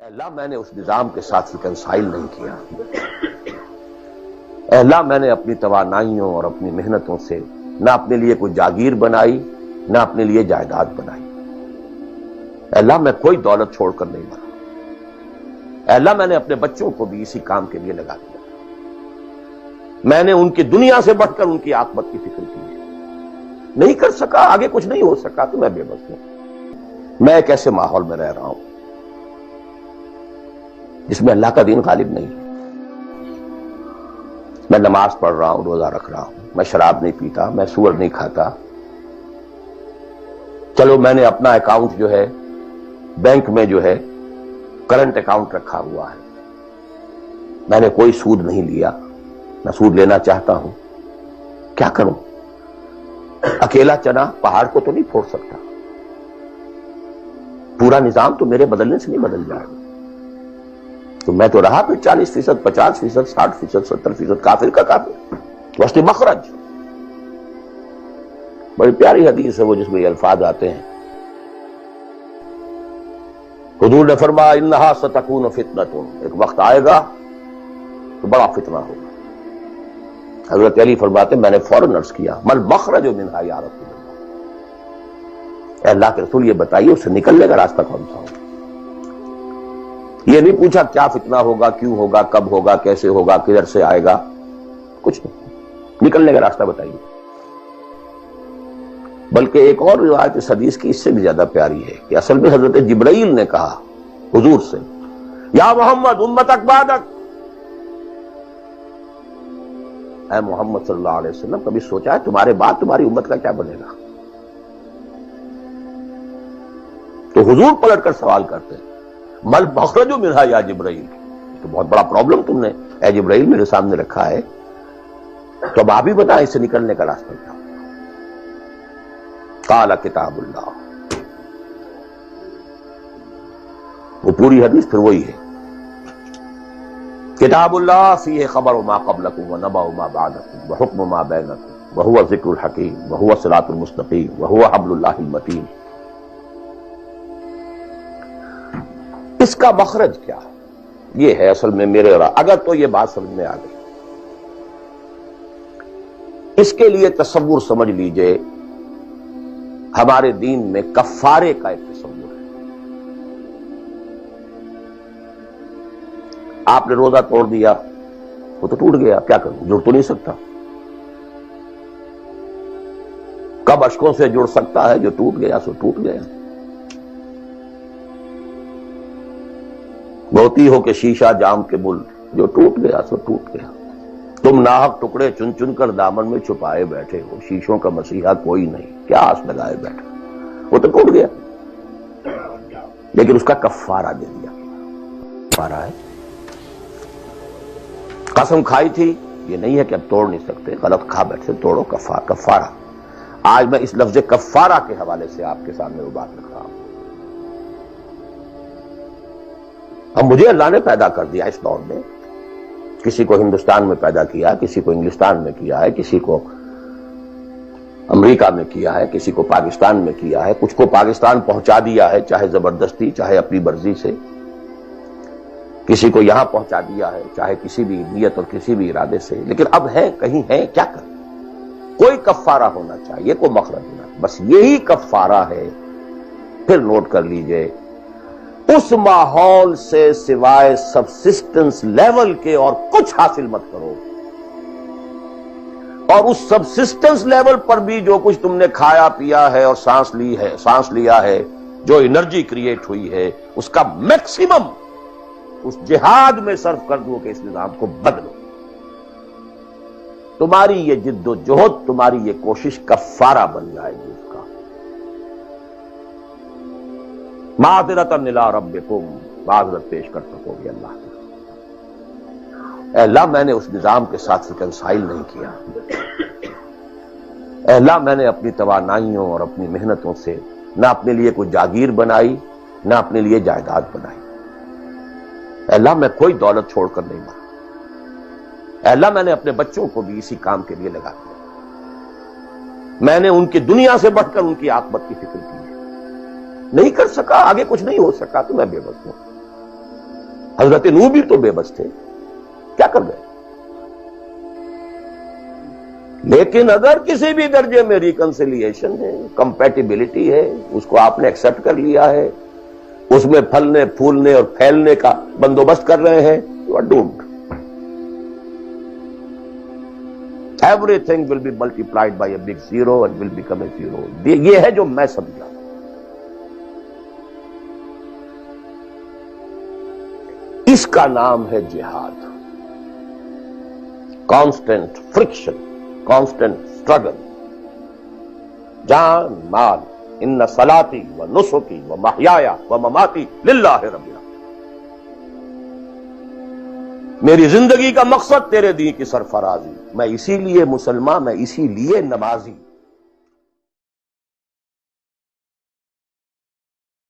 اللہ میں نے اس نظام کے ساتھ ریکنسائل نہیں کیا۔ اللہ میں نے اپنی توانائیوں اور اپنی محنتوں سے نہ اپنے لیے کوئی جاگیر بنائی نہ اپنے لیے جائیداد بنائی۔ اللہ میں کوئی دولت چھوڑ کر نہیں مرا۔ اللہ میں نے اپنے بچوں کو بھی اسی کام کے لیے لگا دیا۔ میں نے ان کی دنیا سے بڑھ کر ان کی عاقبت کی فکر کی ہے۔ نہیں کر سکا، آگے کچھ نہیں ہو سکا تو میں بے بس ہوں۔ میں ایک ایسے ماحول میں رہ رہا ہوں جس میں اللہ کا دین غالب نہیں ہے۔ میں نماز پڑھ رہا ہوں، روزہ رکھ رہا ہوں، میں شراب نہیں پیتا، میں سور نہیں کھاتا۔ چلو میں نے اپنا اکاؤنٹ جو ہے بینک میں جو ہے کرنٹ اکاؤنٹ رکھا ہوا ہے، میں نے کوئی سود نہیں لیا، نہ سود لینا چاہتا ہوں۔ کیا کروں؟ اکیلا چنا پہاڑ کو تو نہیں پھوڑ سکتا، پورا نظام تو میرے بدلنے سے نہیں بدل جائے گا۔ تو میں تو رہا پھر 40%، 50%، 60%، 70% کافر کا کافر۔ وسط مخرج بڑی پیاری حدیث ہے وہ جس میں یہ الفاظ آتے ہیں، حضور نے فرمایا انہا ستکون فتنۃ، ایک وقت آئے گا تو بڑا فتنہ ہوگا۔ حضرت علی فرماتے میں نے فوراً عرض کیا مل مخرج منہا یا رسول اللہ، اے اللہ کے رسول یہ بتائیے اس سے نکلنے کا راستہ کون سا ہوگا۔ یہ نہیں پوچھا کیا فتنہ ہوگا، کیوں ہوگا، کب ہوگا، کیسے ہوگا، کدھر سے آئے گا، کچھ نہیں، نکلنے کا راستہ بتائیے۔ بلکہ ایک اور روایت اس حدیث کی اس سے بھی زیادہ پیاری ہے کہ اصل میں حضرت جبرائیل نے کہا حضور سے یا محمد امتک بعدک، اے محمد صلی اللہ علیہ وسلم کبھی سوچا ہے تمہارے بعد تمہاری امت کا کیا بنے گا؟ تو حضور پلٹ کر سوال کرتے ہیں مل مخرج منہا یا جبرائیل، تو بہت بڑا پرابلم تم نے اے جبرائیل میرے سامنے رکھا ہے، تو اب آپ ہی بتائیں اس سے نکلنے کا راستہ کیا؟ قال کتاب اللہ، وہ پوری حدیث پھر وہی ہے، کتاب اللہ فیہ خبر ما قبلکم ونبأ ما بعدکم وحکم ما بینکم وہو ذکر الحکیم وہو الصراط المستقیم وہو حبل اللہ المتین۔ اس کا مخرج کیا ہے؟ یہ ہے اصل میں میرے اگر تو یہ بات سمجھ میں آ گئی، اس کے لیے تصور سمجھ لیجئے ہمارے دین میں کفارے کا ایک تصور ہے۔ آپ نے روزہ توڑ دیا وہ تو ٹوٹ گیا، کیا کروں، جڑ تو نہیں سکتا۔ کب اشکوں سے جڑ سکتا ہے؟ جو ٹوٹ گیا سو ٹوٹ گیا۔ موتی ہو کہ شیشہ جام کے بل، جو ٹوٹ گیا سو ٹوٹ گیا۔ تم ناحق ٹکڑے چن چن کر دامن میں چھپائے بیٹھے ہو، شیشوں کا مسیحا کوئی نہیں، کیا آس لگائے بیٹھے، وہ تو ٹوٹ گیا، لیکن اس کا کفارہ دے دیا۔ کفارہ ہے، قسم کھائی تھی یہ نہیں ہے کہ اب توڑ نہیں سکتے، غلط کھا بیٹھے توڑو، کفارہ۔ آج میں اس لفظ کفارہ کے حوالے سے آپ کے سامنے وہ بات رکھ رہا ہوں۔ اب مجھے اللہ نے پیدا کر دیا اس دور میں، کسی کو ہندوستان میں پیدا کیا، کسی کو انگلستان میں کیا ہے، کسی کو امریکہ میں کیا ہے، کسی کو پاکستان میں کیا ہے، کچھ کو پاکستان پہنچا دیا ہے چاہے زبردستی چاہے اپنی مرضی سے، کسی کو یہاں پہنچا دیا ہے چاہے کسی بھی نیت اور کسی بھی ارادے سے، لیکن اب ہے کہیں ہے، کیا کریں؟ کوئی کفارہ ہونا چاہیے، کوئی مخرج ہونا، بس یہی کفارہ ہے۔ پھر نوٹ کر لیجئے اس ماحول سے سوائے سبسسٹنس لیول کے اور کچھ حاصل مت کرو، اور اس سبسسٹنس لیول پر بھی جو کچھ تم نے کھایا پیا ہے اور سانس لیا ہے، جو انرجی کریٹ ہوئی ہے، اس کا میکسیمم اس جہاد میں صرف کر دو کہ اس نظام کو بدلو۔ تمہاری یہ جد و جہد، تمہاری یہ کوشش کفارہ بن جائے گی اس کا۔ معذرۃ الی ربکم، معذرت پیش کر سکو گے اللہ کی۔ اے اللہ میں نے اس نظام کے ساتھ ریکنسائل نہیں کیا۔ اے اللہ میں نے اپنی توانائیوں اور اپنی محنتوں سے نہ اپنے لیے کوئی جاگیر بنائی نہ اپنے لیے جائیداد بنائی۔ اے اللہ میں کوئی دولت چھوڑ کر نہیں مرا۔ اے اللہ میں نے اپنے بچوں کو بھی اسی کام کے لیے لگا دیا۔ میں نے ان کی دنیا سے بڑھ کر ان کی عاقبت کی فکر کی ہے۔ نہیں کر سکا، آگے کچھ نہیں ہو سکا تو میں بے بس ہوں۔ حضرت نوح بھی تو بے بس تھے، کیا کر گئے؟ لیکن اگر کسی بھی درجے میں ریکنسیلیشن ہے، کمپیٹیبلٹی ہے، اس کو آپ نے ایکسپٹ کر لیا ہے، اس میں پھلنے پھولنے اور پھیلنے کا بندوبست کر رہے ہیں، you are doomed. Everything will be multiplied by a big zero and will become a zero. یہ ہے جو میں سمجھا. اس کا نام ہے جہاد. کانسٹنٹ فرکشن، کانسٹنٹ اسٹرگل، جان مال. ان صلاتی و نسکی و محیایا و مماتی للہ رب العالمین. میری زندگی کا مقصد تیرے دین کی سرفرازی. میں اسی لیے مسلمان، میں اسی لیے نمازی.